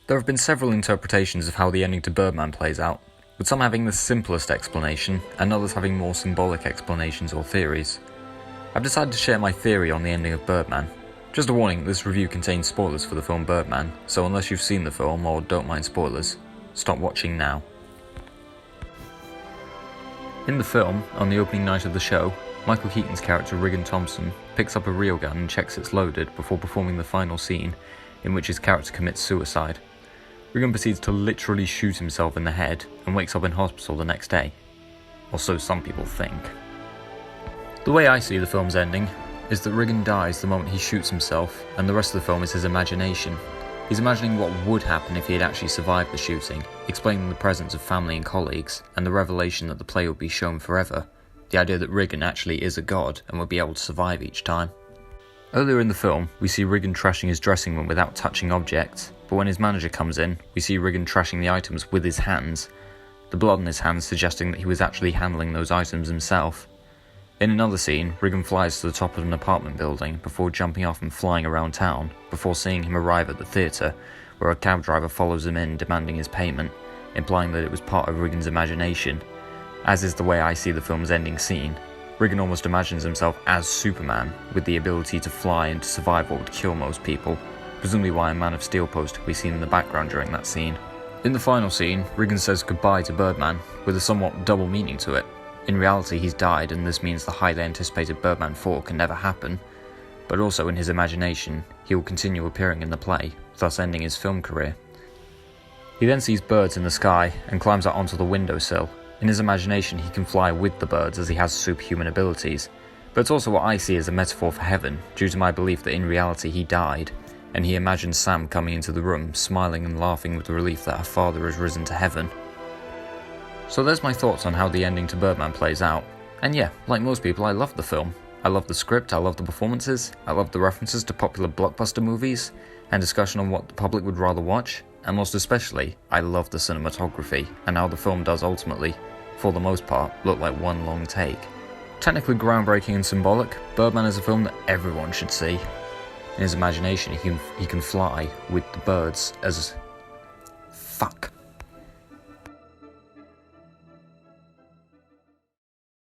There have been several interpretations of how the ending to Birdman plays out, with some having the simplest explanation and others having more symbolic explanations or theories. I've decided to share my theory on the ending of Birdman. Just a warning, this review contains spoilers for the film Birdman, so unless you've seen the film or don't mind spoilers, stop watching now. In the film, on the opening night of the show, Michael Keaton's character Regan Thompson picks up a real gun and checks it's loaded before performing the final scene, in which his character commits suicide. Regan proceeds to literally shoot himself in the head and wakes up in hospital the next day. Or so some people think. The way I see the film's ending is that Regan dies the moment he shoots himself, and the rest of the film is his imagination. He's imagining what would happen if he had actually survived the shooting, explaining the presence of family and colleagues, and the revelation that the play would be shown forever. The idea that Regan actually is a god and would be able to survive each time. Earlier in the film, we see Regan trashing his dressing room without touching objects, but when his manager comes in, we see Regan trashing the items with his hands, the blood on his hands suggesting that he was actually handling those items himself. In another scene, Regan flies to the top of an apartment building before jumping off and flying around town, before seeing him arrive at the theatre, where a cab driver follows him in demanding his payment, implying that it was part of Regan's imagination. As is the way I see the film's ending scene, Regan almost imagines himself as Superman, with the ability to fly and to survive what would kill most people, presumably why a Man of Steel poster could be seen in the background during that scene. In the final scene, Regan says goodbye to Birdman, with a somewhat double meaning to it. In reality, he's died, and this means the highly anticipated Birdman 4 can never happen, but also in his imagination, he will continue appearing in the play, thus ending his film career. He then sees birds in the sky and climbs out onto the windowsill. In his imagination, he can fly with the birds as he has superhuman abilities, but it's also what I see as a metaphor for heaven, due to my belief that in reality he died, and he imagines Sam coming into the room, smiling and laughing with the relief that her father has risen to heaven. So there's my thoughts on how the ending to Birdman plays out. And yeah, like most people, I love the film. I love the script, I love the performances, I love the references to popular blockbuster movies, and discussion on what the public would rather watch, and most especially, I love the cinematography, and how the film does ultimately, for the most part, look like one long take. Technically groundbreaking and symbolic, Birdman is a film that everyone should see. In his imagination, he can fly with the birds as... Fuck.